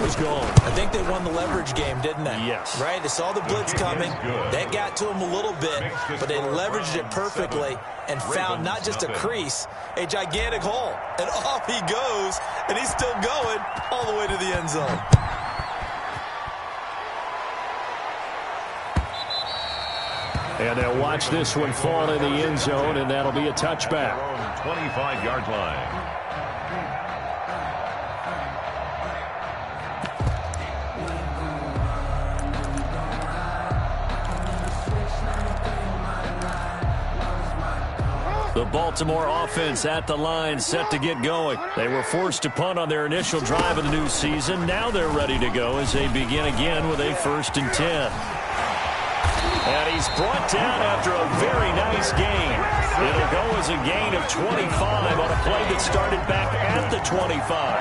was gone. I think they won the leverage game, didn't they? Yes. Right? They saw the blitz coming. That got to them a little bit, but they leveraged it perfectly and found not just a crease, a gigantic hole. And off he goes, and he's still going all the way to the end zone. And they'll watch this one fall in the end zone, and that'll be a touchback. 25-yard line. The Baltimore offense at the line, set to get going. They were forced to punt on their initial drive of the new season. Now they're ready to go as they begin again with a 1st and 10. And he's brought down after a very nice gain. It'll go as a gain of 25 on a play that started back at the 25.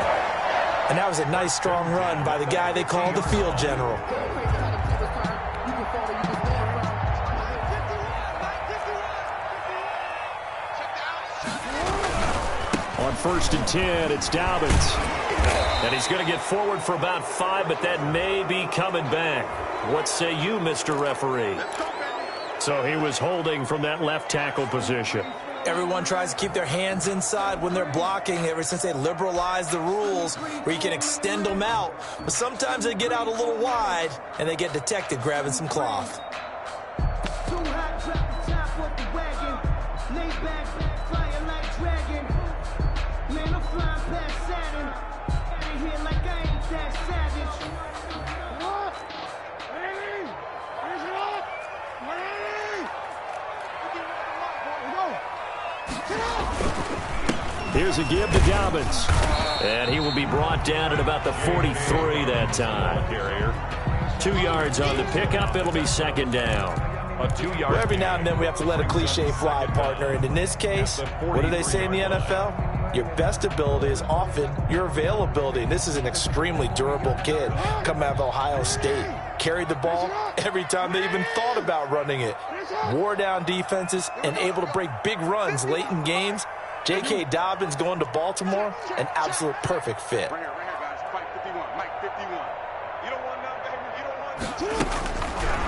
And that was a nice, strong run by the guy they call the field general. On 1st and 10, it's Dobbins. And he's going to get forward for about 5, but that may be coming back. What say you, Mr. Referee? So he was holding from that left tackle position. Everyone tries to keep their hands inside when they're blocking ever since they liberalized the rules where you can extend them out. But sometimes they get out a little wide, and they get detected grabbing some cloth. Here's a give to Dobbins. And he will be brought down at about the 43 that time. 2 yards on the pickup. It'll be 2nd down. A 2-yard. Well, every now and then we have to let a cliche fly, partner. And in this case, what do they say in the NFL? Your best ability is often your availability. And this is an extremely durable kid coming out of Ohio State. Carried the ball every time they even thought about running it. Wore down defenses and able to break big runs late in games. J.K. Dobbins going to Baltimore, an absolute perfect fit.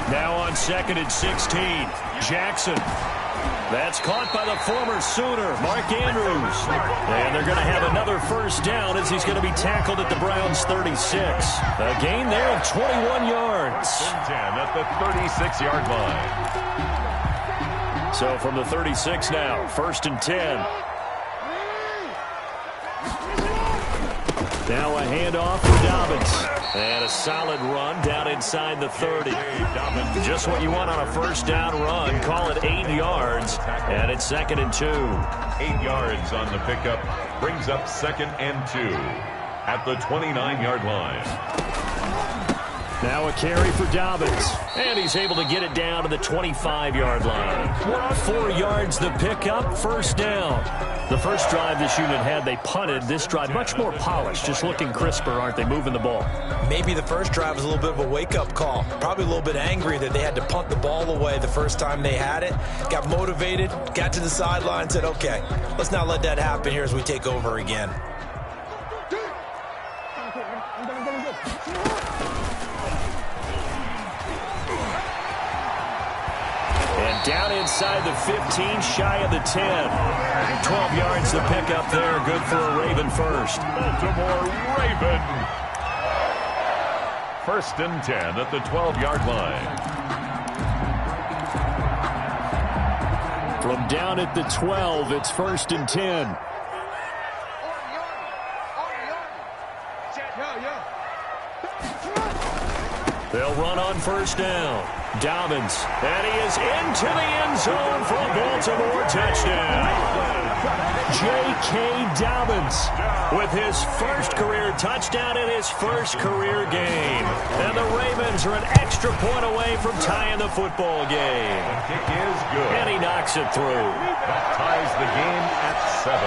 Now on 2nd and 16, Jackson. That's caught by the former Sooner, Mark Andrews. And they're going to have another 1st down as he's going to be tackled at the Browns' 36. A gain there of 21 yards. 10 at the 36-yard line. So from the 36 now, 1st and 10. Now a handoff for Dobbins. And a solid run down inside the 30. Just what you want on a 1st down run. Call it 8 yards. And it's 2nd and 2. 8 yards on the pickup. Brings up 2nd and 2 at the 29-yard line. Now a carry for Dobbins. And he's able to get it down to the 25-yard line. 4 yards the pickup, 1st down. The first drive this unit had, they punted. This drive, much more polished, just looking crisper, aren't they, moving the ball? Maybe the first drive was a little bit of a wake-up call. Probably a little bit angry that they had to punt the ball away the first time they had it. Got motivated, got to the sideline, said, okay, let's not let that happen here as we take over again. And down inside the 15, shy of the 10. 12 yards to pick up there. Good for a Raven first. Baltimore Raven. 1st and 10 at the 12-yard line. From down at the 12, it's 1st and 10. They'll run on 1st down. Dobbins, and he is into the end zone for a Baltimore touchdown. J.K. Dobbins with his 1st career touchdown in his 1st career game. And the Ravens are an extra point away from tying the football game. The kick is good. And he knocks it through. That ties the game at 7.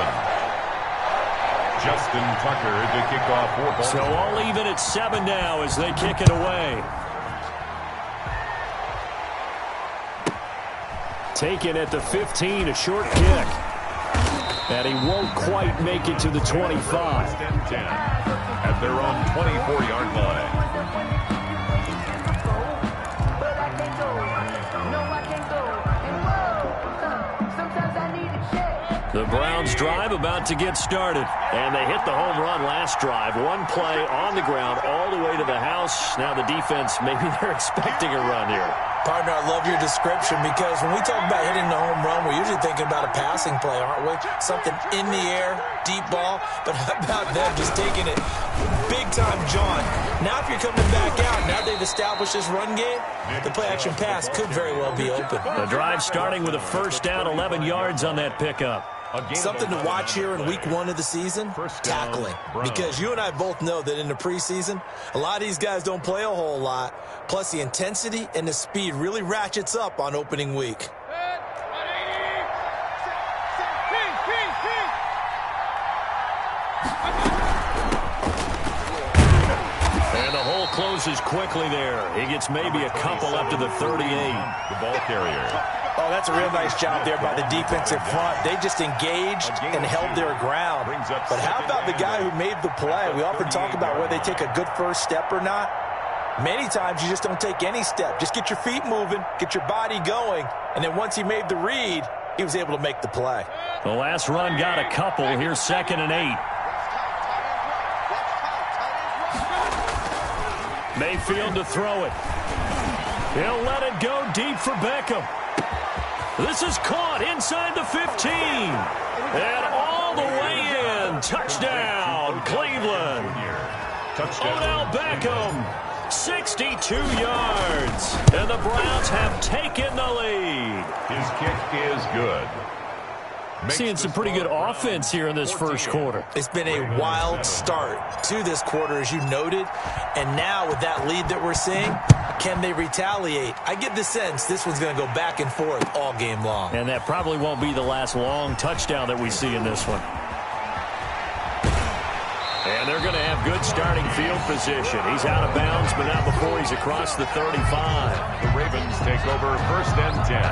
Justin Tucker to kick off for Baltimore. So all even at 7 now as they kick it away. Taken at the 15, a short kick. And he won't quite make it to the 25. At their own 24-yard line. The Browns drive about to get started. And they hit the home run last drive. One play on the ground all the way to the house. Now the defense, maybe they're expecting a run here. Partner, I love your description because when we talk about hitting the home run, we're usually thinking about a passing play, aren't we? Something in the air, deep ball. But how about them just taking it big time, John? Now if you're coming back out, now they've established this run game, the play-action pass could very well be open. The drive starting with a first down, 11 yards on that pickup. Something to watch here in week 1 of the season, tackling. Because you and I both know that in the preseason, a lot of these guys don't play a whole lot. Plus, the intensity and the speed really ratchets up on opening week. And the hole closes quickly there. He gets maybe a couple up to the 38. The ball carrier. Oh, that's a real nice job there by the defensive front. They just engaged and held their ground. But how about the guy who made the play? We often talk about whether they take a good first step or not. Many times you just don't take any step. Just get your feet moving, get your body going, and then once he made the read, he was able to make the play. The last run got a couple. Here's 2nd and 8. Mayfield to throw it. He'll let it go deep for Beckham. This is caught inside the 15. And all the way in. Touchdown, Cleveland. Odell Beckham, 62 yards. And the Browns have taken the lead. His kick is good. Seeing some pretty good offense here in this first quarter. It's been a wild start to this quarter, as you noted. And now with that lead that we're seeing, can they retaliate? I get the sense this one's going to go back and forth all game long. And that probably won't be the last long touchdown that we see in this one. And they're going to have good starting field position. He's out of bounds, but not before he's across the 35. The Ravens take over 1st and 10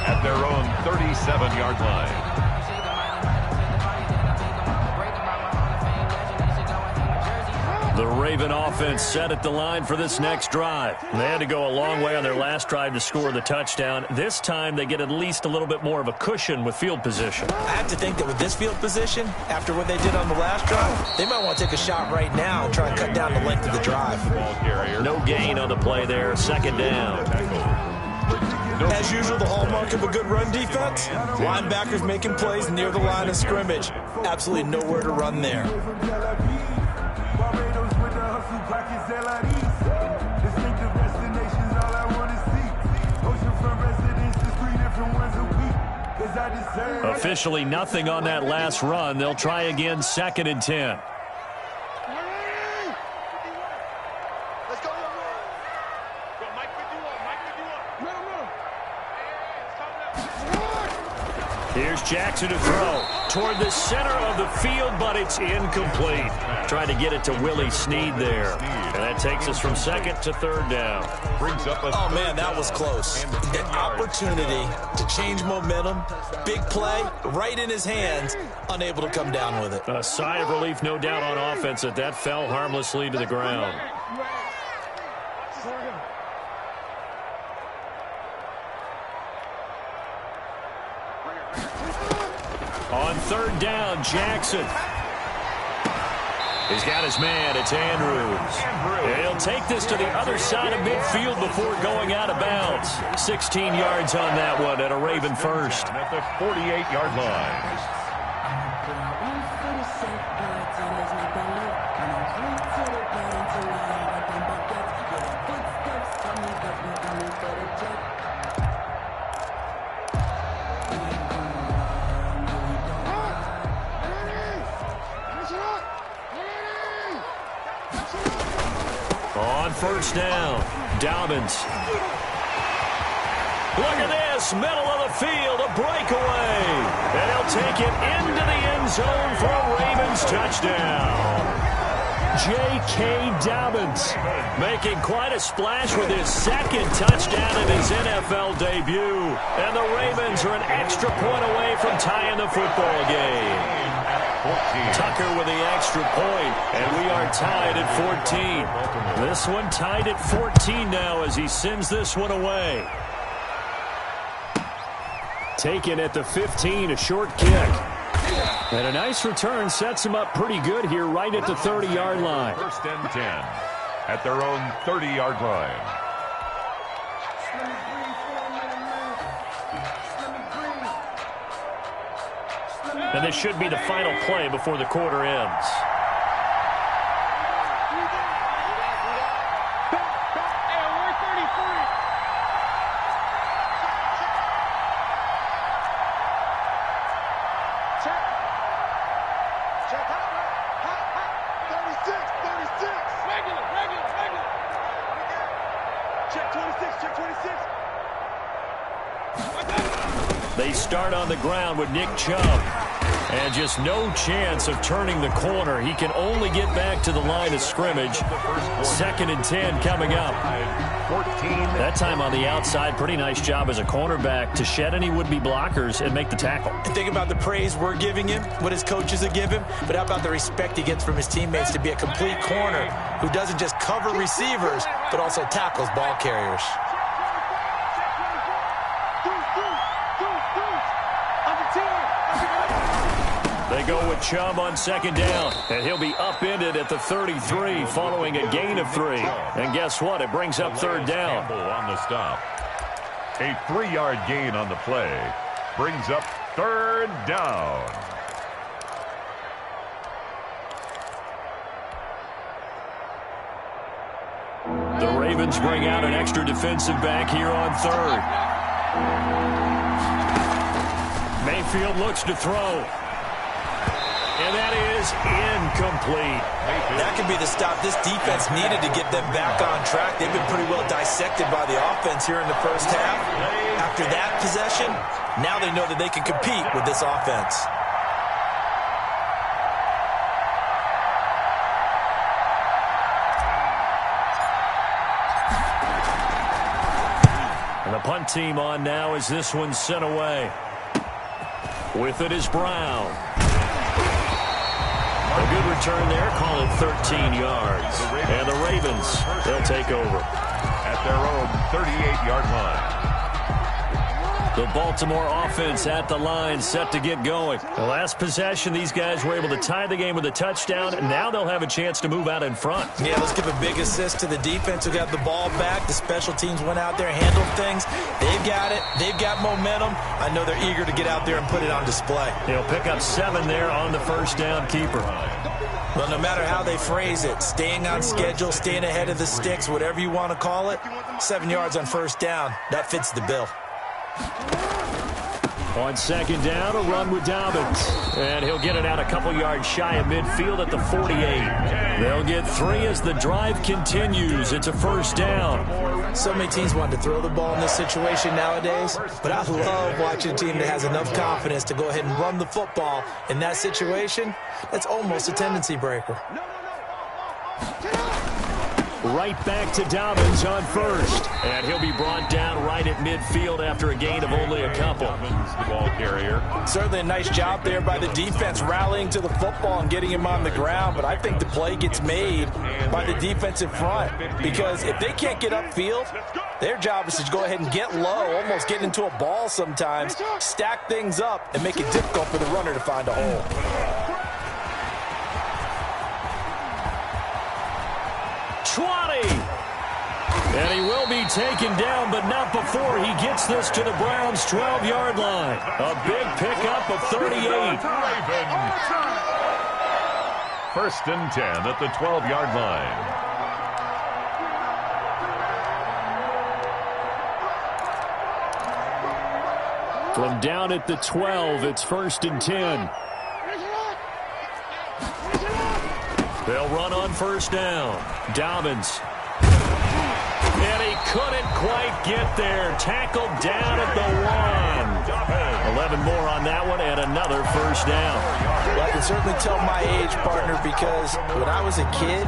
at their own 37-yard line. The Raven offense set at the line for this next drive. They had to go a long way on their last drive to score the touchdown. This time they get at least a little bit more of a cushion with field position. I have to think that with this field position, after what they did on the last drive, they might want to take a shot right now and try and cut down the length of the drive. No gain on the play there. 2nd down. As usual, the hallmark of a good run defense, linebackers making plays near the line of scrimmage. Absolutely nowhere to run there. Officially nothing on that last run. They'll try again 2nd and 10. Here's Jackson to throw toward the center of the field, but it's incomplete. Trying to get it to Willie Snead there. And that takes us from 2nd to 3rd down. Oh, man, that was close. An opportunity to change momentum. Big play, right in his hands, unable to come down with it. A sigh of relief, no doubt, on offense that fell harmlessly to the ground. On 3rd down, Jackson. He's got his man. It's Andrews. And he'll take this to the other side of midfield before going out of bounds. 16 yards on that one at a Raven first. At the 48-yard line. On 1st down, Dobbins. Look at this, middle of the field, a breakaway. And he'll take it into the end zone for a Ravens touchdown. J.K. Dobbins making quite a splash with his second touchdown in his NFL debut. And the Ravens are an extra point away from tying the football game. Tucker with the extra point, and we are tied at 14. This one tied at 14 now as he sends this one away. Taken at the 15, a short kick. And a nice return sets him up pretty good here right at the 30-yard line. First and 10 at their own 30-yard line. And this should be the final play before the quarter ends. They start on the ground with Nick Chubb. And just no chance of turning the corner. He can only get back to the line of scrimmage. 2nd and 10 coming up. That time on the outside, pretty nice job as a cornerback to shed any would-be blockers and make the tackle. And think about the praise we're giving him, what his coaches have given, but how about the respect he gets from his teammates to be a complete corner who doesn't just cover receivers, but also tackles ball carriers. They go with Chubb on 2nd down, and he'll be upended at the 33 following a gain of 3. And guess what? It brings up 3rd down. On the stop. A 3-yard gain on the play brings up 3rd down. The Ravens bring out an extra defensive back here on 3rd. Mayfield looks to throw. And that is incomplete. That could be the stop this defense needed to get them back on track. They've been pretty well dissected by the offense here in the first half. After that possession, now they know that they can compete with this offense. And the punt team on now as this one's sent away. With it is Brown. A good return there, call it 13 yards. And the Ravens, they'll take over. At their own 38-yard line. The Baltimore offense at the line, set to get going. The last possession, these guys were able to tie the game with a touchdown, and now they'll have a chance to move out in front. Yeah, let's give a big assist to the defense who got the ball back. The special teams went out there, handled things. They've got it. They've got momentum. I know they're eager to get out there and put it on display. They'll pick up 7 there on the first down keeper. Well, no matter how they phrase it, staying on schedule, staying ahead of the sticks, whatever you want to call it, 7 yards on first down, that fits the bill. On 2nd down, a run with Dobbins. And he'll get it out a couple yards shy of midfield at the 48. They'll get 3 as the drive continues. It's a first down. So many teams want to throw the ball in this situation nowadays, but I love watching a team that has enough confidence to go ahead and run the football in that situation. That's almost a tendency breaker. Right back to Dobbins on first. And he'll be brought down right at midfield after a gain of only a couple. Dobbins, the ball carrier. Certainly a nice job there by the defense rallying to the football and getting him on the ground, but I think the play gets made by the defensive front because if they can't get upfield, their job is to go ahead and get low, almost get into a ball sometimes, stack things up, and make it difficult for the runner to find a hole. 20. And he will be taken down, but not before he gets this to the Browns' 12-yard line. A big pickup of 38. First and 10 at the 12-yard line. From down at the 12, it's 1st and 10. They'll run on first down. Dobbins. And he couldn't quite get there. Tackled down at the 1. 11 more on that one and another first down. Well, I can certainly tell my age, partner, because when I was a kid,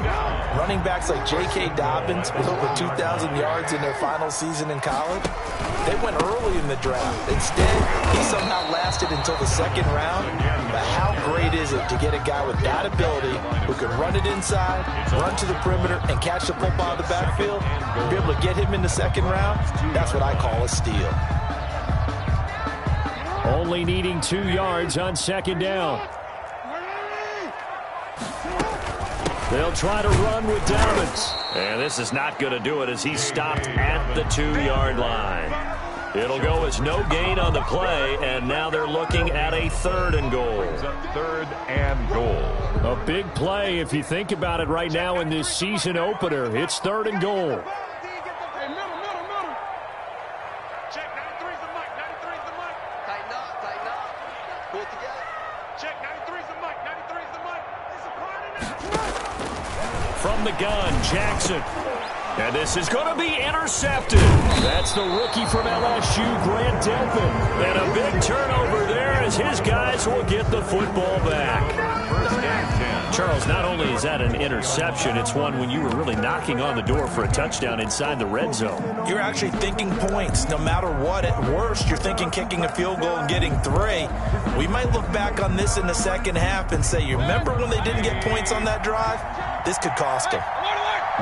running backs like J.K. Dobbins with over 2,000 yards in their final season in college, they went early in the draft. Instead, he somehow lasted until the second round. But how great is it to get a guy with that ability who can run it inside, run to the perimeter, and catch the football in the backfield? Be able to get him in the second round? That's what I call a steal. Only needing 2 yards on second down. They'll try to run with Dobbins. And this is not going to do it as he's stopped at the 2-yard line. It'll go as no gain on the play, and now they're looking at a 3rd and goal. Third and goal. A big play if you think about it right now in this season opener. It's 3rd and goal. From the gun, Jackson. And this is going to be intercepted. That's the rookie from LSU, Grant Delpit. And a big turnover there as his guys will get the football back. Charles, not only is that an interception, it's one when you were really knocking on the door for a touchdown inside the red zone. You're actually thinking points. No matter what, at worst, you're thinking kicking a field goal and getting 3. We might look back on this in the second half and say, you remember when they didn't get points on that drive? This could cost them.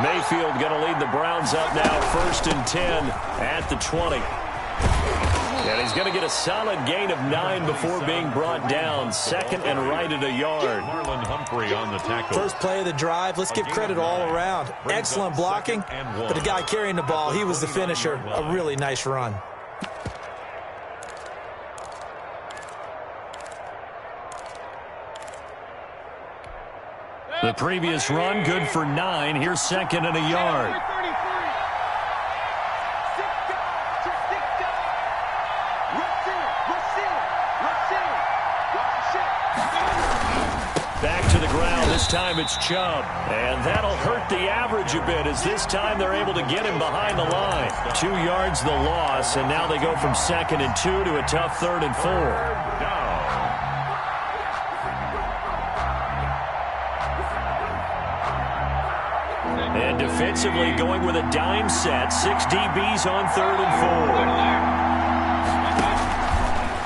Mayfield going to lead the Browns up now, 1st and 10 at the 20. And he's going to get a solid gain of 9 before being brought down. 2nd and right at a yard. Marlon Humphrey on the tackle. First play of the drive. Let's give credit all around. Excellent blocking, but the guy carrying the ball, he was the finisher. A really nice run. The previous run, good for 9. Here's 2nd and a yard. Back to the ground. This time it's Chubb. And that'll hurt the average a bit as this time they're able to get him behind the line. 2 yards the loss, and now they go from 2nd and 2 to a tough 3rd and 4. And defensively going with a dime set. 6 DBs on 3rd and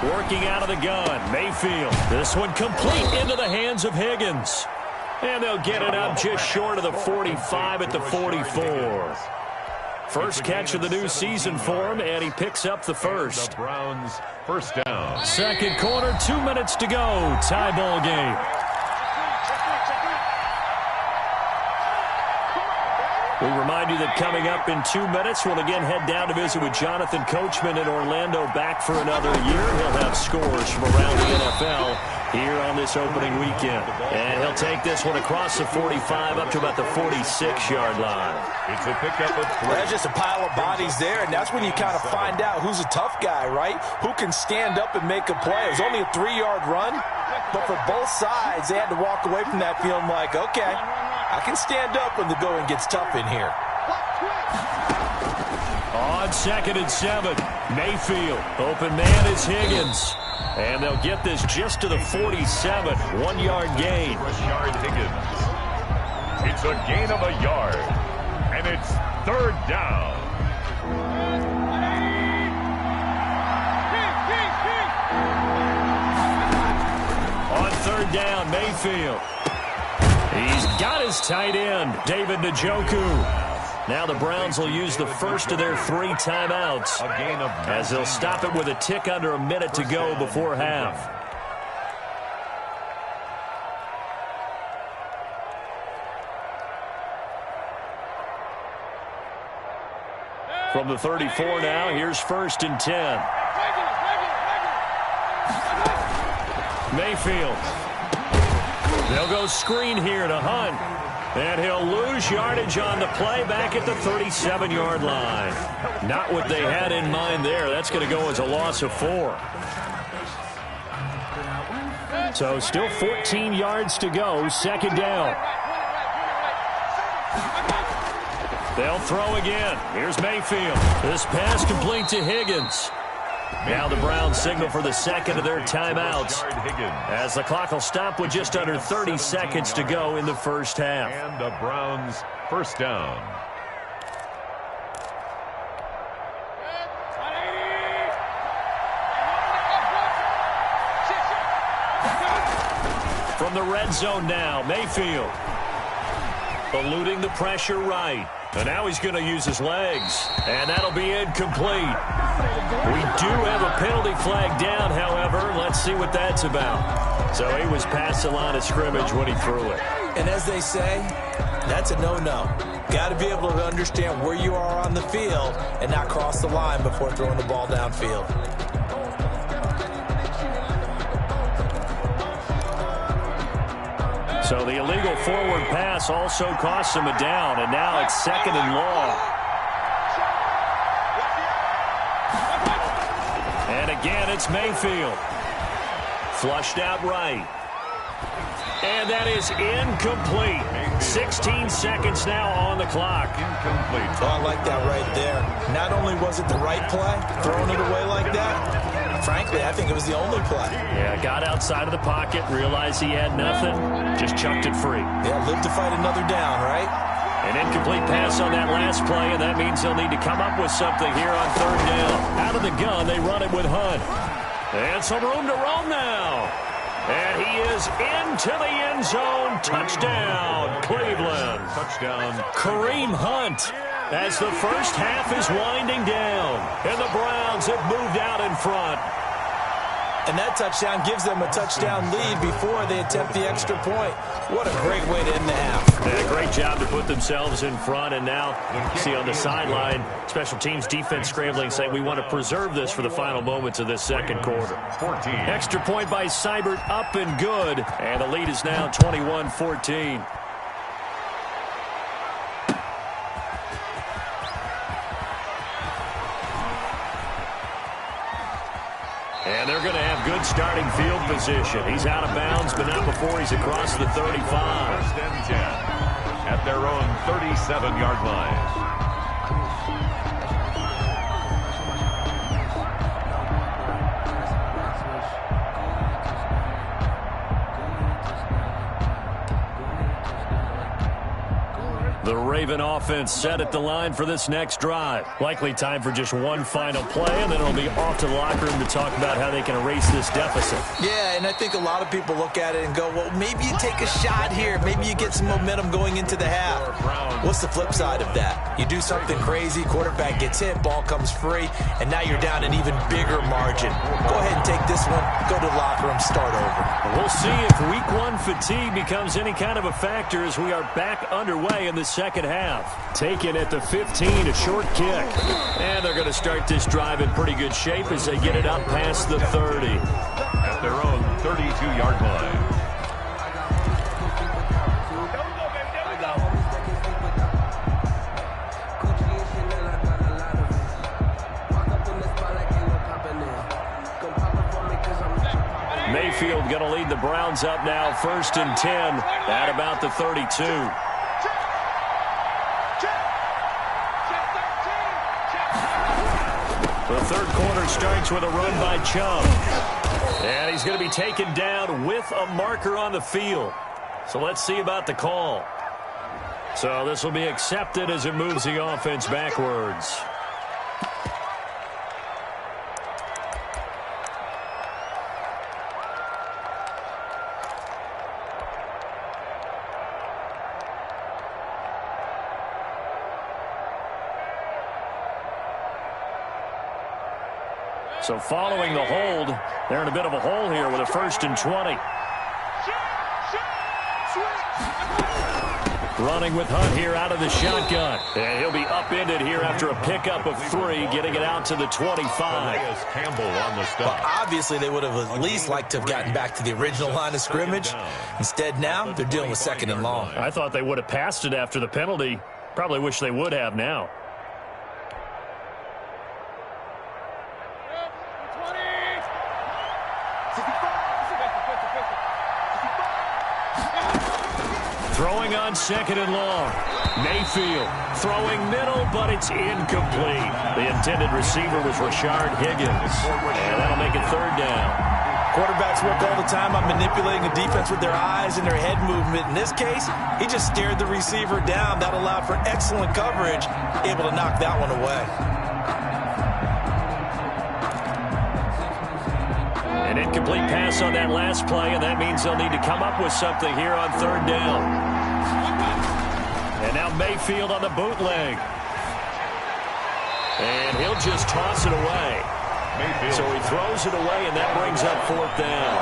4. Working out of the gun. Mayfield. This one complete into the hands of Higgins. And they'll get it up just short of the 45 at the 44. First catch of the new season for him, and he picks up the first. The Browns first down. Second quarter, 2 minutes to go. Tie ball game. We remind you that coming up in 2 minutes, we'll again head down to visit with Jonathan Coachman in Orlando, back for another year. He'll have scores from around the NFL here on this opening weekend. And he'll take this one across the 45 up to about the 46-yard line. It's a pickup of 3. That's just a pile of bodies there, and that's when you kind of find out who's a tough guy, right? Who can stand up and make a play. It was only a 3-yard run, but for both sides, they had to walk away from that feeling like, okay, I can stand up when the going gets tough in here. On 2nd and 7, Mayfield. Open man is Higgins. And they'll get this just to the 47. 1-yard gain. Yard Higgins. It's a gain of a yard. And it's 3rd down. On 3rd down, Mayfield. He's got his tight end, David Njoku. Now the Browns will use the first of their 3 timeouts A gain of 9. as they'll stop it with a tick under a minute to go before half. From the 34 now, here's 1st and 10. Mayfield. They'll go screen here to Hunt. And he'll lose yardage on the play back at the 37-yard line. Not what they had in mind there. That's going to go as a loss of 4. So still 14 yards to go. 2nd down. They'll throw again. Here's Mayfield. This pass complete to Higgins. Now the Browns signal for the second of their timeouts, as the clock will stop with just under 30 seconds to go in the first half. And the Browns first down. From the red zone now, Mayfield. Eluding the pressure right. And now he's going to use his legs. And that'll be incomplete. We do have a penalty flag down, however. Let's see what that's about. So he was past the line of scrimmage when he threw it. And as they say, that's a no-no. Got to be able to understand where you are on the field and not cross the line before throwing the ball downfield. So the illegal forward pass also costs him a down, and now it's second and long. And again, it's Mayfield. Flushed out right. And that is incomplete. 16 seconds now on the clock. Incomplete. Oh, I like that right there. Not only was it the right play, throwing it away like that, frankly, I think it was the only play. Yeah, got outside of the pocket, realized he had nothing, just chucked it free. Yeah, live to fight another down, right? An incomplete pass on that last play, and that means they'll need to come up with something here on third down. Out of the gun, they run it with Hunt. And some room to roam now. And he is into the end zone. Touchdown, Cleveland. Touchdown. Kareem Hunt, as the first half is winding down. And the Browns have moved out in front. And that touchdown gives them a touchdown lead before they attempt the extra point. What a great way to end the half. And a great job to put themselves in front. And now, see on the sideline, special teams defense scrambling, saying we want to preserve this for the final moments of this second quarter. 14. Extra point by Seibert, up and good. And the lead is now 21-14. And they're going to have good starting field position. He's out of bounds, but not before he's across the 35. First and 10 at their own 37-yard line. The Raven offense set at the line for this next drive. Likely time for just one final play, and then it'll be off to the locker room to talk about how they can erase this deficit. Yeah, and I think a lot of people look at it and go, well, maybe you take a shot here. Maybe you get some momentum going into the half. What's the flip side of that? You do something crazy, quarterback gets hit, ball comes free, and now you're down an even bigger margin. Go ahead and take this one, go to the locker room, start over. We'll see if week one fatigue becomes any kind of a factor as we are back underway in the second half. Taken at the 15, a short kick. And they're going to start this drive in pretty good shape as they get it up past the 30. At their own 32-yard line. Mayfield going to lead the Browns up now, first and 10 at about the 32. The third quarter starts with a run by Chubb. And he's going to be taken down with a marker on the field. So let's see about the call. So this will be accepted as it moves the offense backwards. So following the hold, they're in a bit of a hole here with a first and 20. Running with Hunt here out of the shotgun. And he'll be upended here after a pickup of 3, getting it out to the 25. Campbell on the stop. Well, obviously, they would have at least liked to have gotten back to the original line of scrimmage. Instead, now, they're dealing with second and long. I thought they would have passed it after the penalty. Probably wish they would have now. Throwing on 2nd and long. Mayfield throwing middle, but it's incomplete. The intended receiver was Rashard Higgins, and that'll make it 3rd down. Quarterbacks work all the time on manipulating a defense with their eyes and their head movement. In this case, he just stared the receiver down. That allowed for excellent coverage, able to knock that one away. An incomplete pass on that last play, and that means they'll need to come up with something here on 3rd down. And now Mayfield on the bootleg. And he'll just toss it away. So he throws it away, and that brings up 4th down.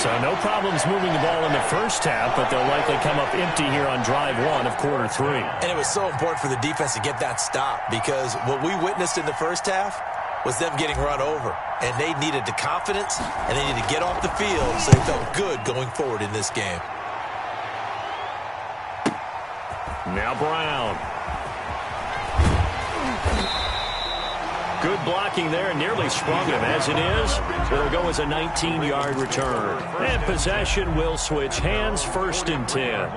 So no problems moving the ball in the first half, but they'll likely come up empty here on drive 1 of quarter 3. And it was so important for the defense to get that stop, because what we witnessed in the first half was them getting run over. And they needed the confidence, and they needed to get off the field so they felt good going forward in this game. Now Brown. Good blocking there, and nearly sprung him. As it is, it'll go as a 19-yard return. And possession will switch hands, 1st and 10.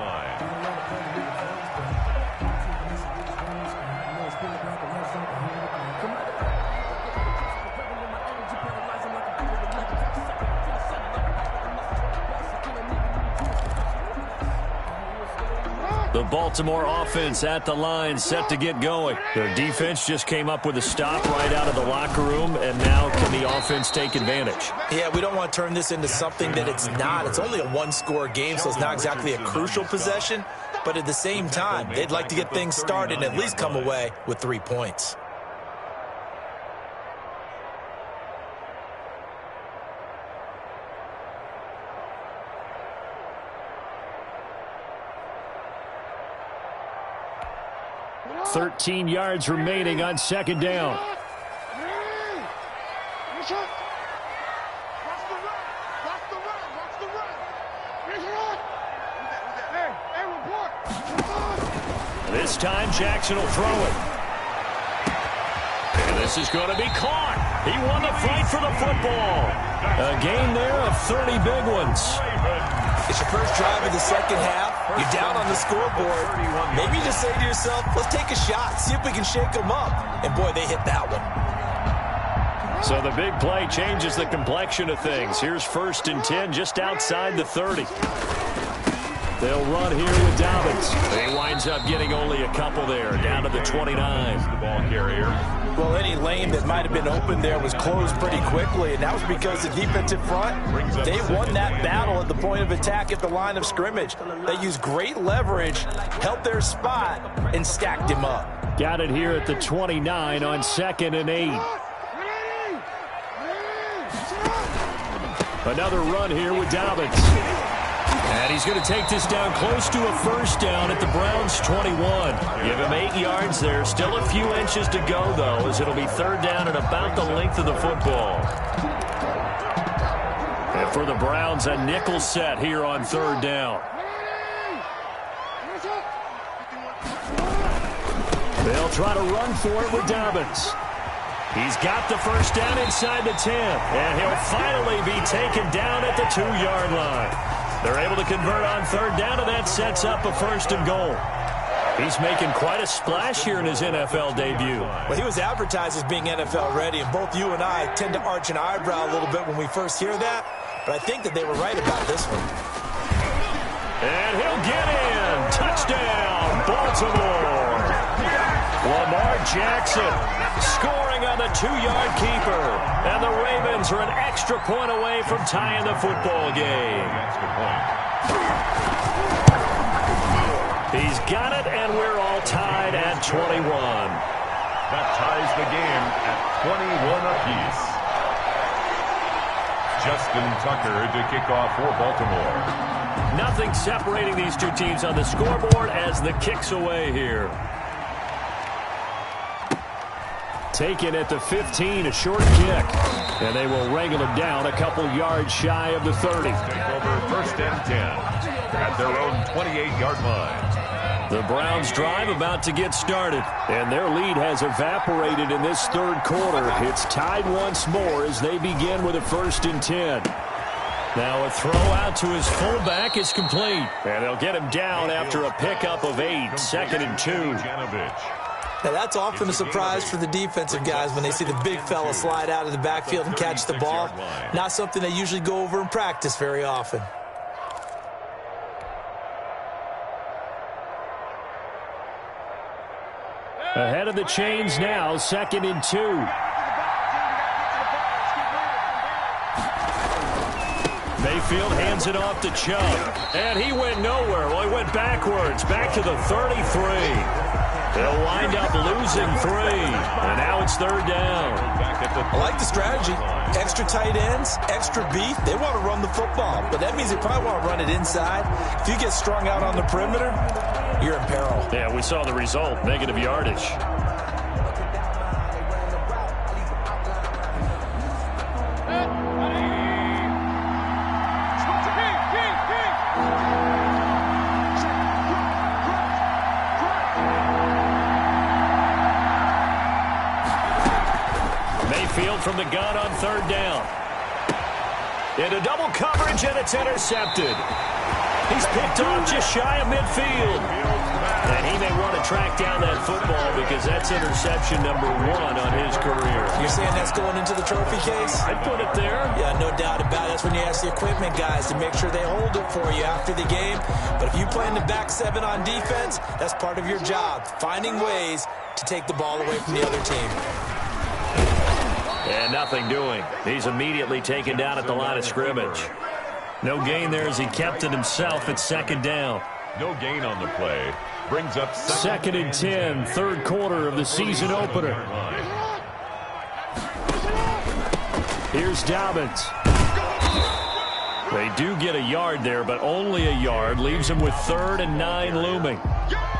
The Baltimore offense at the line, set to get going. Their defense just came up with a stop right out of the locker room, and now can the offense take advantage? Yeah, we don't want to turn this into something that it's not. It's only a one-score game, so it's not exactly a crucial possession. But at the same time, they'd like to get things started and at least come away with 3 points. $13 yards remaining on 2nd down. This time Jackson will throw it. And this is going to be caught. He won the fight for the football. A game there of 30 big ones. It's your first drive of the second half. You're down on the scoreboard. Maybe you just say to yourself, let's take a shot, see if we can shake them up. And boy, they hit that one. So the big play changes the complexion of things. Here's 1st and 10 just outside the 30. They'll run here with Dobbins. He winds up getting only a couple there, down to the 29. The ball carrier. Well, any lane that might have been open there was closed pretty quickly, and that was because the defensive front, they won that battle at the point of attack at the line of scrimmage. They used great leverage, held their spot, and stacked him up. Got it here at the 29 on 2nd and 8. Another run here with Dobbins. And he's going to take this down close to a 1st down at the Browns' 21. Give him 8 yards there. Still a few inches to go, though, as it'll be 3rd down and about the length of the football. And for the Browns, a nickel set here on 3rd down. They'll try to run for it with Dobbins. He's got the 1st down inside the 10, and he'll finally be taken down at the 2-yard line. They're able to convert on 3rd down, and that sets up a 1st and goal. He's making quite a splash here in his NFL debut. Well, he was advertised as being NFL ready, and both you and I tend to arch an eyebrow a little bit when we first hear that, but I think that they were right about this one. And he'll get in. Touchdown, Baltimore. Lamar Jackson scoring on the 2-yard keeper. And the Ravens are an extra point away from tying the football game. That's a good point. He's got it, and we're all tied at 21. That ties the game at 21 apiece. Justin Tucker to kick off for Baltimore. Nothing separating these two teams on the scoreboard as the kick's away here. Taken at the 15, a short kick. And they will wrangle him down a couple yards shy of the 30. Take over 1st and 10 at their own 28-yard line. The Browns drive about to get started, and their lead has evaporated in this 3rd quarter. It's tied once more as they begin with a 1st and 10. Now a throw out to his fullback is complete. And they'll get him down after a pickup of 8, 2nd and 2. Now that's often a surprise for the defensive guys when they see the big fella slide out of the backfield and catch the ball. Not something they usually go over in practice very often. Ahead of the chains now, 2nd and 2. Mayfield hands it off to Chubb. And he went nowhere. Well, he went backwards, back to the 33. They'll wind up losing 3. And now it's 3rd down. I like the strategy. Extra tight ends, extra beef. They want to run the football, but that means they probably want to run it inside. If you get strung out on the perimeter, you're in peril. Yeah, we saw the result, negative yardage. Mayfield from the gun on 3rd down. Into double coverage, and it's intercepted. He's picked off just shy of midfield. And he may want to track down that football because that's interception number 1 on his career. You're saying that's going into the trophy case? I'd put it there. Yeah, no doubt about it. That's when you ask the equipment guys to make sure they hold it for you after the game. But if you play in the back 7 on defense, that's part of your job, finding ways to take the ball away from the other team. And nothing doing. He's immediately taken down at the line of scrimmage. No gain there as he kept it himself at 2nd down. No gain on the play. Brings up 2nd and 10, 3rd quarter of the season opener. Here's Dobbins. They do get a yard there, but only a yard. Leaves him with 3rd and 9 looming.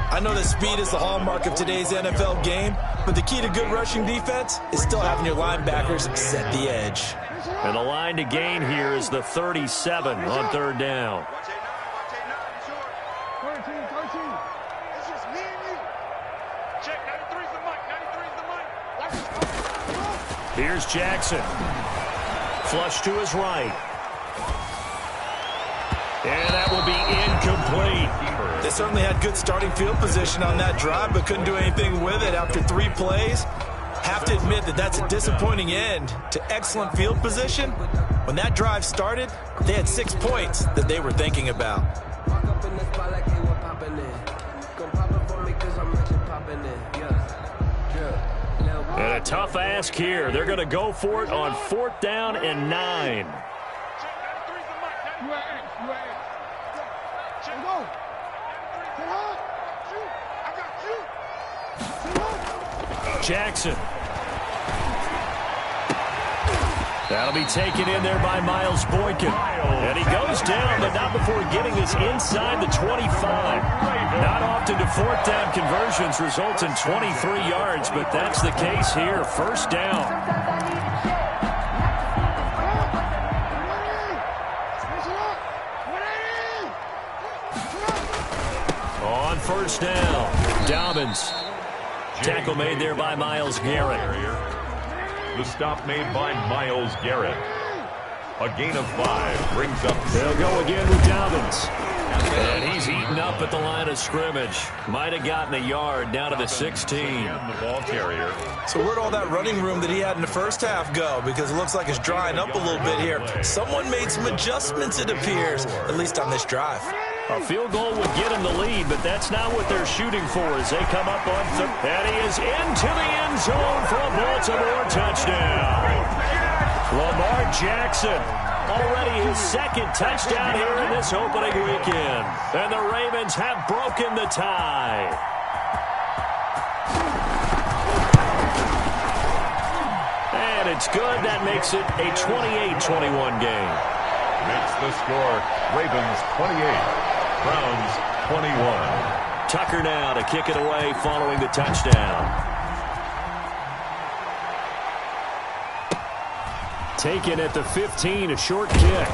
I know that speed is the hallmark of today's NFL game, but the key to good rushing defense is still having your linebackers set the edge. And the line to gain here is the 37 on 3rd down. Here's Jackson. Flush to his right. And that will be incomplete. They certainly had good starting field position on that drive, but couldn't do anything with it after 3 plays. Have to admit that that's a disappointing end to excellent field position. When that drive started, they had 6 points that they were thinking about. And a tough ask here. They're going to go for it on 4th down and 9. Jackson. That'll be taken in there by Miles Boykin. And he goes down, but not before getting us inside the 25. Not often do 4th down conversions result in 23 yards, but that's the case here. 1st down. On 1st down, Dobbins. Tackle made there by Myles Garrett. The stop made by Myles Garrett. A gain of 5 brings up. They'll go again with Dobbins. And he's eaten up at the line of scrimmage. Might have gotten a yard down to the 16. The ball carrier. So where'd all that running room that he had in the first half go? Because it looks like it's drying up a little bit here. Someone made some adjustments, it appears, at least on this drive. A field goal would get him the lead, but that's not what they're shooting for as they come up on 3rd. And he is into the end zone for a Baltimore touchdown. Lamar Jackson, already his 2nd touchdown here in this opening weekend. And the Ravens have broken the tie. And it's good. That makes it a 28-21 game. Makes the score Ravens 28. Browns 21. Tucker now to kick it away following the touchdown. Taken at the 15, a short kick.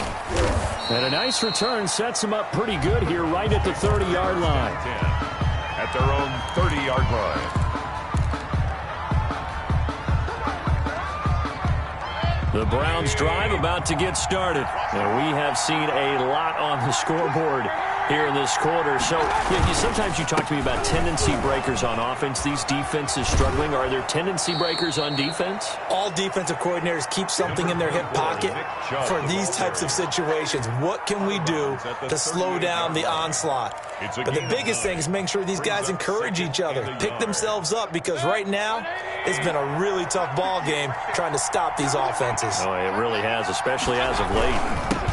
And a nice return sets him up pretty good here right at the 30-yard line. At their own 30-yard line. The Browns drive about to get started. And we have seen a lot on the scoreboard here in this quarter. So sometimes you talk to me about tendency breakers on offense. These defenses struggling. Are there tendency breakers on defense? All defensive coordinators keep something in their hip pocket for these types of situations. What can we do to slow down the onslaught? But the biggest thing is making sure these guys encourage each other, pick themselves up, because right now it's been a really tough ball game trying to stop these offenses. Oh, it really has, especially as of late.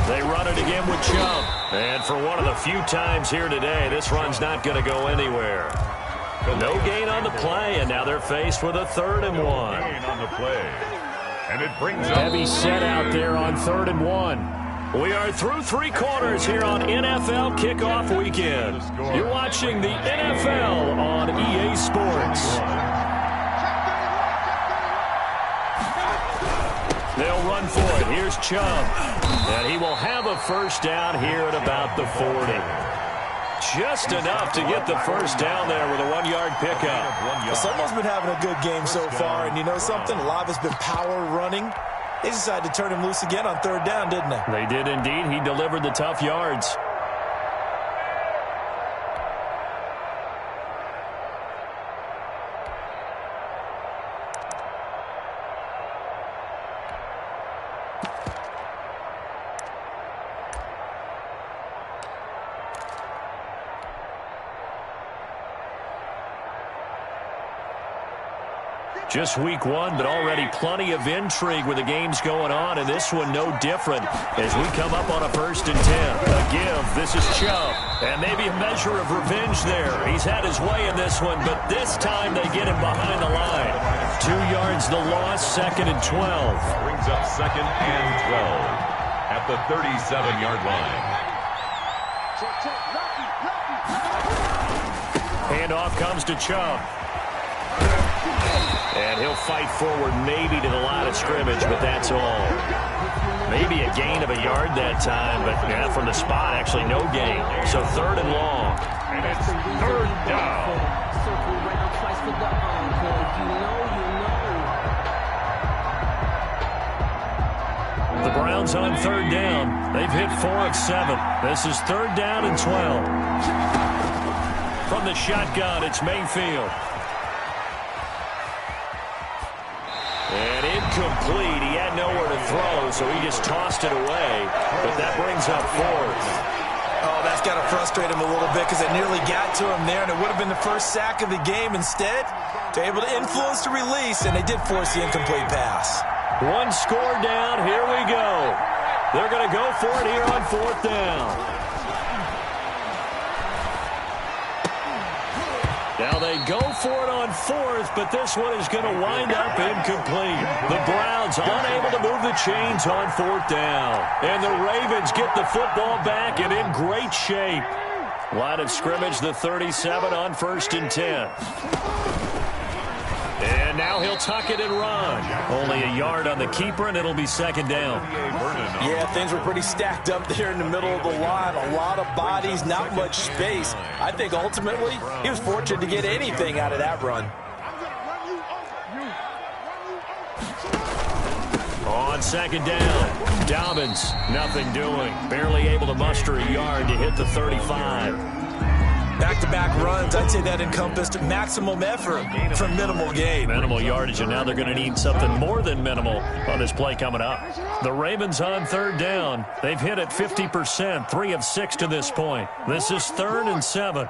They run it again with Chubb. And for one of the few times here today, this run's not going to go anywhere. No gain on the play, and now they're faced with a 3rd and 1. On the play. And it brings up heavy set out there on 3rd and 1. We are through 3 quarters here on NFL Kickoff Weekend. You're watching the NFL on EA Sports. They'll run for it. Here's Chubb. And he will have a first down here at about the 40. Just enough to get the first down there with a 1-yard pickup. Someone's been having a good game so far, and you know something? A lot of it's been power running. They decided to turn him loose again on 3rd down, didn't they? They did indeed. He delivered the tough yards. Just week 1, but already plenty of intrigue with the games going on, and this one no different as we come up on a 1st and 10. A give. This is Chubb, and maybe a measure of revenge there. He's had his way in this one, but this time they get him behind the line. 2 yards the loss, 2nd and 12. Brings up 2nd and 12 at the 37-yard line. Handoff comes to Chubb. And he'll fight forward maybe to the line of scrimmage, but that's all. Maybe a gain of a yard that time, but from the spot, actually no gain. So 3rd and long. And it's 3rd down. The Browns on 3rd down. They've hit 4 of 7. This is 3rd down and 12. From the shotgun, it's Mayfield. And incomplete. He had nowhere to throw, so he just tossed it away. But that brings up 4th. Oh, that's got to frustrate him a little bit because it nearly got to him there, and it would have been the first sack of the game. Instead, they're able to influence the release, and they did force the incomplete pass. 1 score down. Here we go. They're going to go for it here on 4th down. Now they go for it on 4th, but this one is going to wind up incomplete. The Browns unable to move the chains on 4th down. And the Ravens get the football back and in great shape. Line of scrimmage, the 37 on 1st and 10. And now he'll tuck it and run. Only a yard on the keeper, and it'll be 2nd down. Yeah, things were pretty stacked up there in the middle of the line. A lot of bodies, not much space. I think ultimately he was fortunate to get anything out of that run. On 2nd down, Dobbins, nothing doing. Barely able to muster a yard to hit the 35. Back-to-back runs, I'd say that encompassed maximum effort for minimal gain. Minimal yardage, and now they're going to need something more than minimal on this play coming up. The Ravens on 3rd down. They've hit it 50%, 3 of 6 to this point. This is 3rd and 7.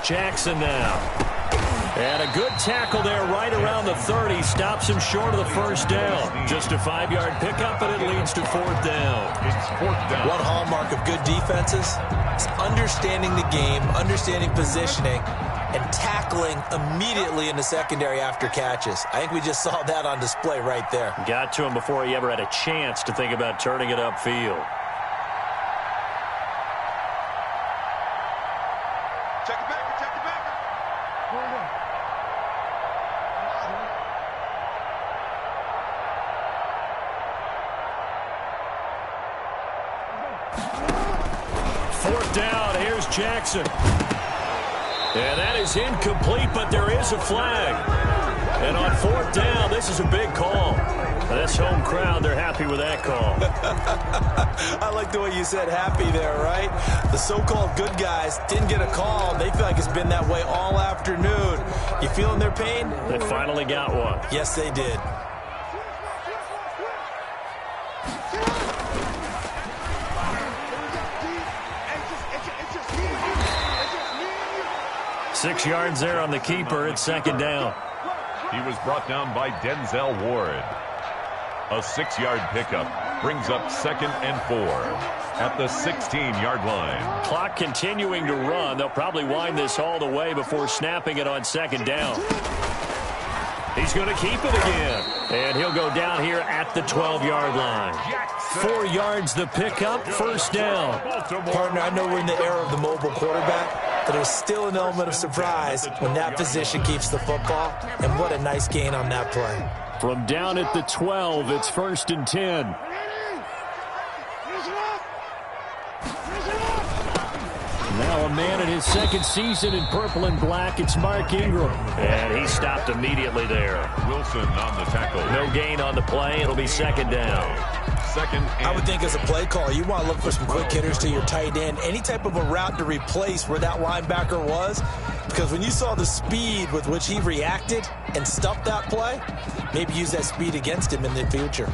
Jackson now. And a good tackle there right around the 30. Stops him short of the 1st down. Just a 5-yard pickup, and it leads to 4th down. It's 4th down. One hallmark of good defenses is understanding the game, understanding positioning, and tackling immediately in the secondary after catches. I think we just saw that on display right there. Got to him before he ever had a chance to think about turning it upfield. Jackson. And that is incomplete, but there is a flag. And on fourth down, this is a big call. This home crowd, they're happy with that call. I like the way you said happy there, right? The so-called good guys didn't get a call. They feel like it's been that way all afternoon. You feeling their pain? They finally got one. Yes, they did. Six yards there on the keeper. It's second down. He was brought down by Denzel Ward. A 6-yard pickup brings up second and 4 at the 16-yard line. Clock continuing to run. They'll probably wind this all the way before snapping it on second down. He's going to keep it again. And he'll go down here at the 12-yard line. 4 yards the pickup, first down. Partner, I know we're in the era of the mobile quarterback, but there's still an element of surprise when that position keeps the football. And what a nice gain on that play. From down at the 12, it's first and 10. Now a man in his second season in purple and black, it's Mark Ingram. And he stopped immediately there. Wilson on the tackle. No gain on the play. It'll be second down. I would think as a play caller, you want to look for some quick hitters to your tight end. Any type of a route to replace where that linebacker was. Because when you saw the speed with which he reacted and stuffed that play, maybe use that speed against him in the future.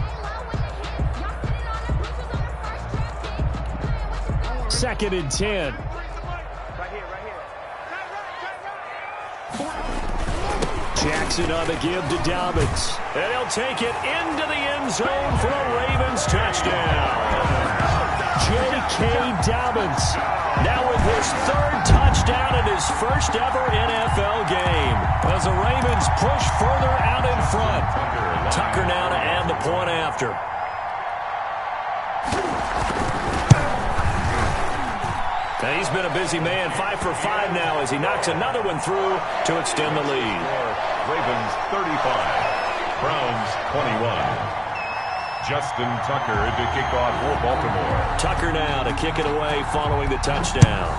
Second and 10. Jackson on the give to Dobbins. And he'll take it into the end zone for a Ravens touchdown. J.K. Dobbins now with his third touchdown in his first ever NFL game. As the Ravens push further out in front. Tucker now to add the point after. Now he's been a busy man, 5 for 5 now as he knocks another one through to extend the lead. Ravens 35, Browns 21. Justin Tucker to kick off for Baltimore. Tucker now to kick it away following the touchdown.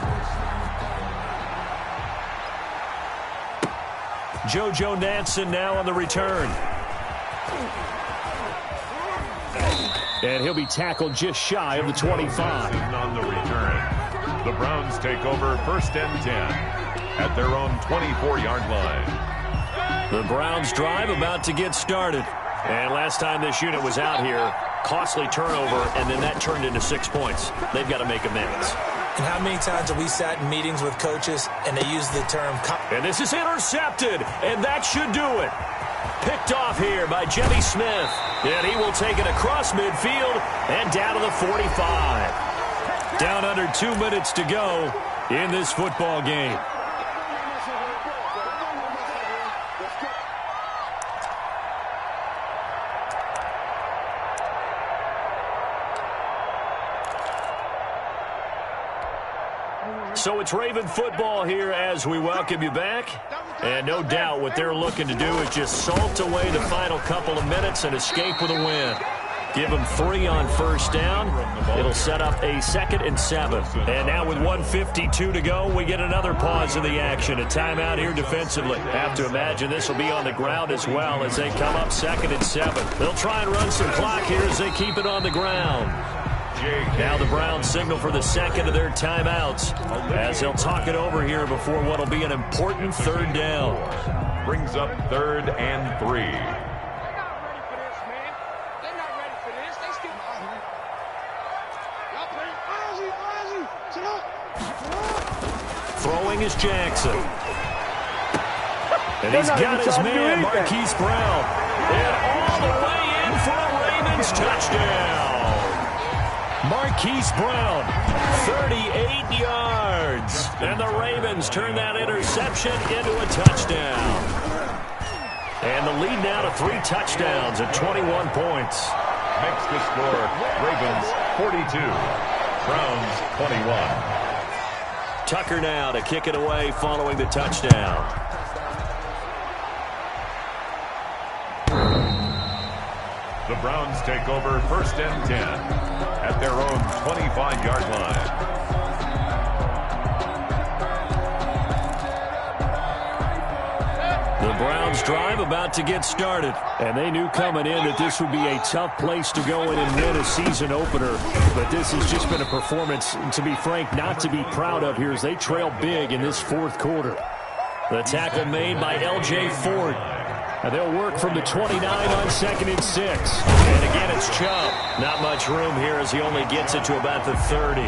JoJo Natson now on the return. And he'll be tackled just shy of the 25. On the return. The Browns take over first and 10 at their own 24-yard line. The Browns drive about to get started. And last time this unit was out here, costly turnover, and then that turned into 6 points. They've got to make amends. And how many times have we sat in meetings with coaches and they use the term... And this is intercepted, and that should do it. Picked off here by Jimmy Smith. And he will take it across midfield and down to the 45. Down under 2 minutes to go in this football game. So it's Raven football here as we welcome you back. And no doubt what they're looking to do is just salt away the final couple of minutes and escape with a win. Give them 3 on first down. It'll set up a 2nd and 7. And now with 1:52 to go, we get another pause in the action. A timeout here defensively. Have to imagine this will be on the ground as well as they come up 2nd and 7. They'll try and run some clock here as they keep it on the ground. Now the Browns signal for the second of their timeouts as they'll talk it over here before what will be an important third down. Brings up 3rd and 3. Throwing is Jackson. And he's got his man, Marquise Brown. And all the way in for a Ravens touchdown. Marquise Brown, 38 yards. And the Ravens turn that interception into a touchdown. And the lead now to 3 touchdowns at 21 points. Makes the score Ravens 42, Browns 21. Tucker now to kick it away following the touchdown. The Browns take over 1st and 10 at their own 25-yard line. Browns drive about to get started. And they knew coming in that this would be a tough place to go in and win a season opener. But this has just been a performance, to be frank, not to be proud of here as they trail big in this fourth quarter. The tackle made by L.J. Ford. And they'll work from the 29 on 2nd and 6. And again, it's Chubb. Not much room here as he only gets it to about the 30.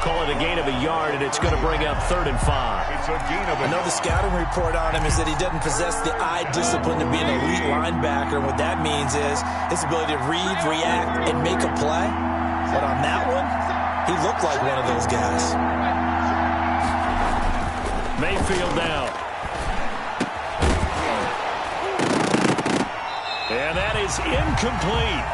Call it a gain of a yard, and it's going to bring up 3rd and 5. I know the scouting report on him is that he doesn't possess the eye discipline to be an elite linebacker. What that means is his ability to read, react, and make a play. But on that one, he looked like one of those guys. Mayfield now. And that is incomplete.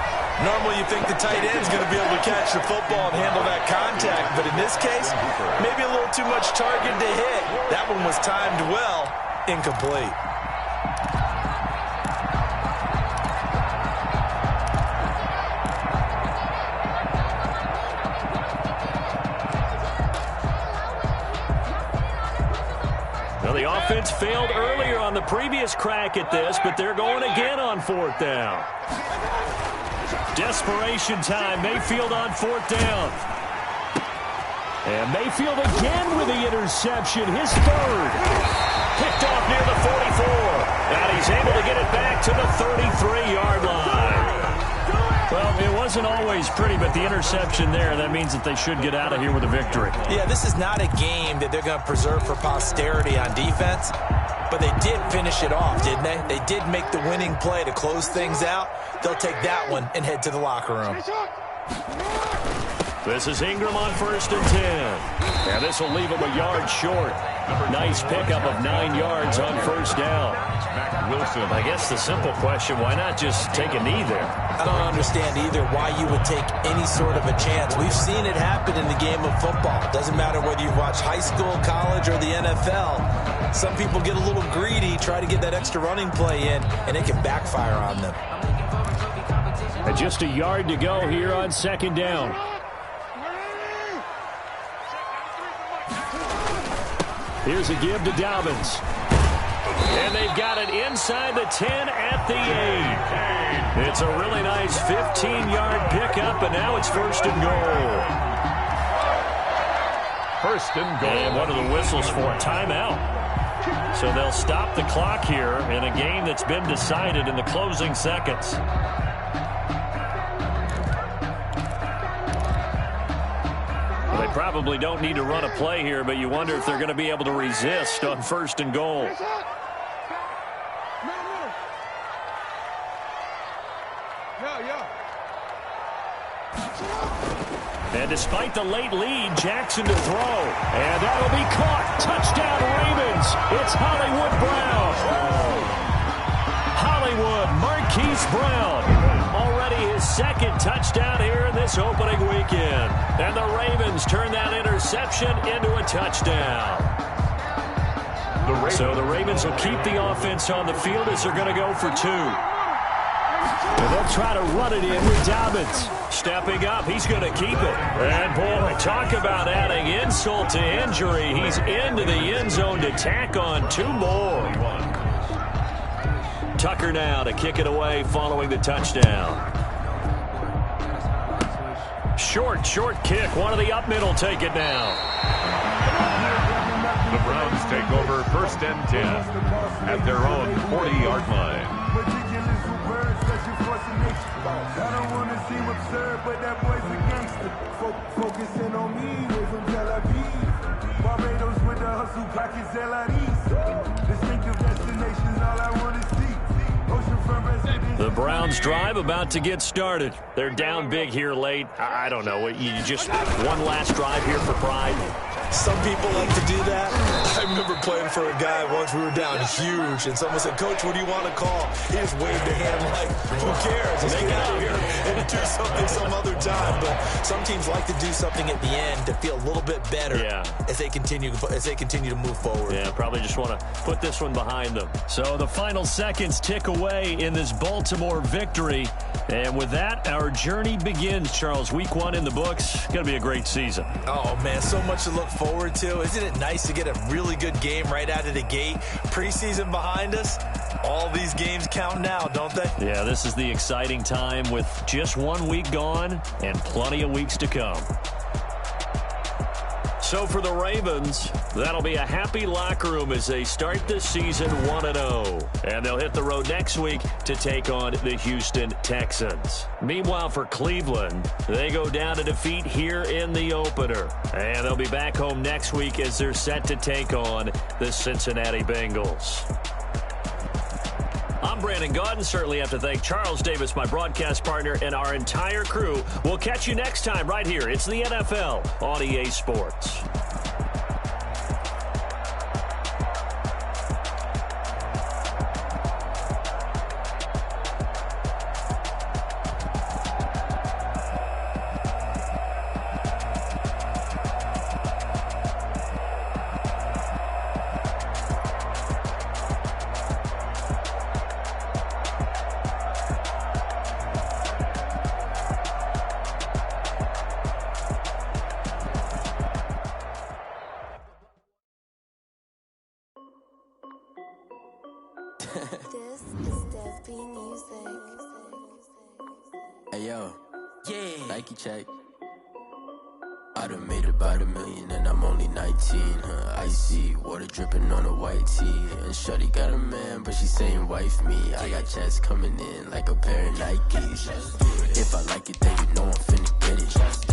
Normally you think the tight end's going to be able to catch the football and handle that contact, but in this case, maybe a little too much target to hit. That one was timed well, incomplete. Well, the offense failed earlier on the previous crack at this, but they're going again on 4th down. Desperation time. Mayfield on 4th down. And Mayfield again with the interception. His 3rd. Picked off near the 44. And he's able to get it back to the 33-yard line. Well, it wasn't always pretty, but the interception there, that means that they should get out of here with a victory. Yeah, this is not a game that they're going to preserve for posterity on defense. But they did finish it off, didn't they? They did make the winning play to close things out. They'll take that one and head to the locker room. This is Ingram on 1st and 10. And this will leave him a yard short. Nice pickup of 9 yards on 1st down. Wilson. I guess the simple question, why not just take a knee there? I don't understand either why you would take any sort of a chance. We've seen it happen in the game of football. Doesn't matter whether you watch high school, college, or the NFL. Some people get a little greedy, try to get that extra running play in, and it can backfire on them. And just a yard to go here on 2nd down. Here's a give to Dobbins. And they've got it inside the 10 at the 8. It's a really nice 15-yard pickup, and now it's 1st and goal. 1st and goal. And one of the whistles for a timeout. So they'll stop the clock here in a game that's been decided in the closing seconds. Well, they probably don't need to run a play here, but you wonder if they're going to be able to resist on 1st and goal. And despite the late lead, Jackson to throw. And that'll be caught. Touchdown, Ravens. It's Hollywood Brown. Hollywood, Marquise Brown. Already his 2nd touchdown here in this opening weekend. And the Ravens turn that interception into a touchdown. So the Ravens will keep the offense on the field as they're going to go for 2. And they'll try to run it in with Dobbins. Stepping up, he's going to keep it. And boy, talk about adding insult to injury. He's into the end zone to tack on 2 more. Tucker now to kick it away following the touchdown. Short kick. One of the up middle take it now. The Browns take over 1st and 10 at their own 40-yard line. I don't want to seem absurd, but that boy's a gangster. Focusing on me, way from Tel Aviv. Barbados with the hustle, pockets LREs. Distinctive destinations, all I want to see. Oceanfront residence. The Browns drive about to get started. They're down big here late. I don't know. You just one last drive here for pride. Some people like to do that. I remember playing for a guy once. We were down huge, and someone said, "Coach, what do you want to call?" He just waved a hand like, "Who cares? Let's get out of here and do something some other time." But some teams like to do something at the end to feel a little bit better as they continue to move forward. Yeah, probably just want to put this one behind them. So the final seconds tick away in this Baltimore victory. And with that, our journey begins, Charles. Week 1 in the books. Going to be a great season. Oh, man, so much to look forward forward to. Isn't it nice to get a really good game right out of the gate? Preseason behind us. All these games count now, don't they? Yeah, this is the exciting time with just 1 week gone and plenty of weeks to come. So for the Ravens, that'll be a happy locker room as they start this season 1-0. And they'll hit the road next week to take on the Houston Texans. Meanwhile, for Cleveland, they go down to defeat here in the opener. And they'll be back home next week as they're set to take on the Cincinnati Bengals. I'm Brandon Gaudin. Certainly have to thank Charles Davis, my broadcast partner, and our entire crew. We'll catch you next time right here. It's the NFL on EA Sports. This is Dev B Music. Hey yo, yeah, Nike check. I done made about $1 million and I'm only 19. Icy water dripping on a white tee. And shorty got a man, but she saying wife me. I got checks coming in like a pair of Nikes. If I like it, then you know I'm finna get it.